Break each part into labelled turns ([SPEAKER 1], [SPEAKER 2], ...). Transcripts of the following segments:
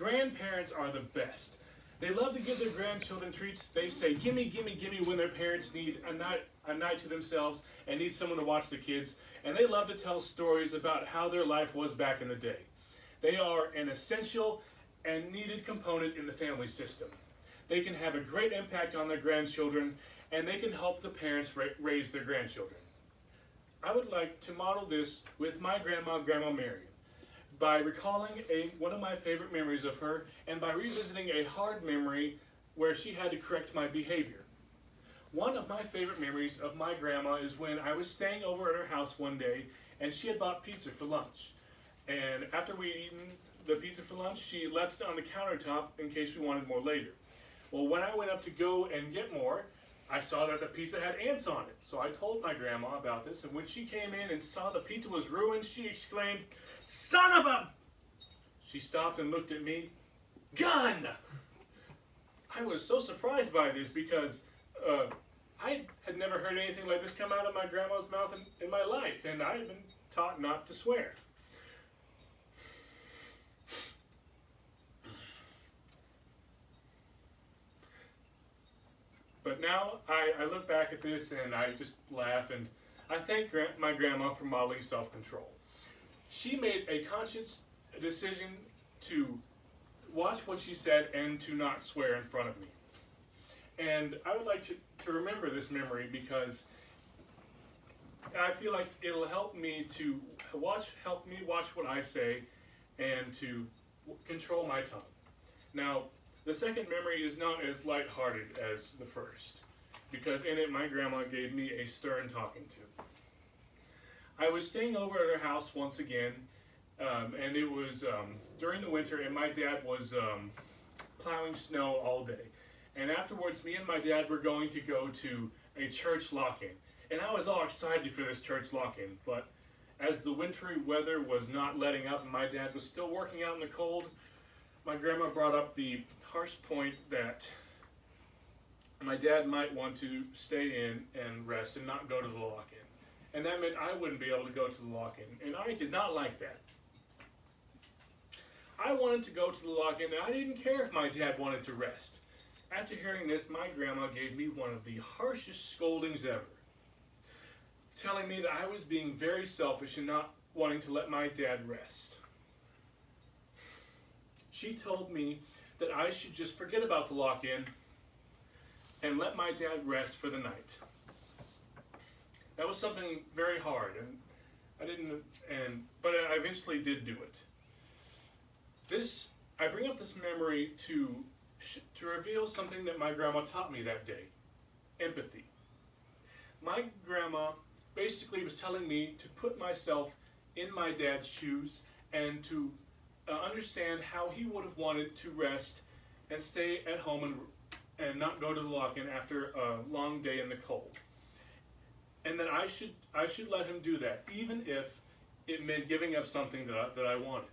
[SPEAKER 1] Grandparents are the best. They love to give their grandchildren treats. They say, gimme, gimme, gimme, when their parents need a night to themselves and need someone to watch the kids. And they love to tell stories about how their life was back in the day. They are an essential and needed component in the family system. They can have a great impact on their grandchildren, and they can help the parents raise their grandchildren. I would like to model this with my grandma, Grandma Marion, by recalling one of my favorite memories of her and by revisiting a hard memory where she had to correct my behavior. One of my favorite memories of my grandma is when I was staying over at her house one day and she had bought pizza for lunch. And after we had eaten the pizza for lunch, she left it on the countertop in case we wanted more later. Well, when I went up to go and get more, I saw that the pizza had ants on it. So I told my grandma about this, and when she came in and saw the pizza was ruined, she exclaimed, "Son of a..." She stopped and looked at me. "Gun!" I was so surprised by this because I had never heard anything like this come out of my grandma's mouth in my life, and I had been taught not to swear. But now I look back at this and I just laugh, and I thank my grandma for modeling self-control. She made a conscious decision to watch what she said and to not swear in front of me. And I would like to remember this memory because I feel like it'll help me watch what I say and to control my tongue. Now, the second memory is not as lighthearted as the first, because in it my grandma gave me a stern talking to. I was staying over at her house once again, and it was during the winter, and my dad was plowing snow all day. And afterwards, me and my dad were going to go to a church lock-in. And I was all excited for this church lock-in, but as the wintry weather was not letting up and my dad was still working out in the cold, my grandma brought up the harsh point that my dad might want to stay in and rest and not go to the lock-in. And that meant I wouldn't be able to go to the lock-in, and I did not like that. I wanted to go to the lock-in, and I didn't care if my dad wanted to rest. After hearing this, my grandma gave me one of the harshest scoldings ever, telling me that I was being very selfish and not wanting to let my dad rest. She told me that I should just forget about the lock-in and let my dad rest for the night. That was something very hard, but I eventually did do it. I bring up this memory to reveal something that my grandma taught me that day: empathy. My grandma basically was telling me to put myself in my dad's shoes and to understand how he would have wanted to rest and stay at home and not go to the lock-in after a long day in the cold. And that I should let him do that, even if it meant giving up something that I wanted.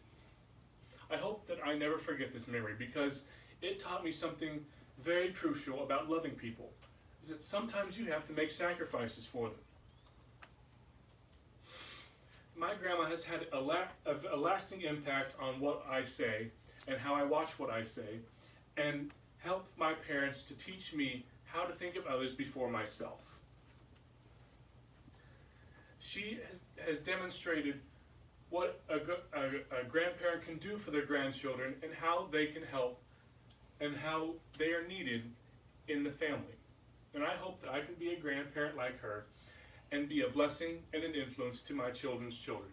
[SPEAKER 1] I hope that I never forget this memory because it taught me something very crucial about loving people, is that sometimes you have to make sacrifices for them. My grandma has had a lasting impact on what I say and how I watch what I say, and helped my parents to teach me how to think of others before myself. She has demonstrated what a grandparent can do for their grandchildren and how they can help and how they are needed in the family. And I hope that I can be a grandparent like her and be a blessing and an influence to my children's children.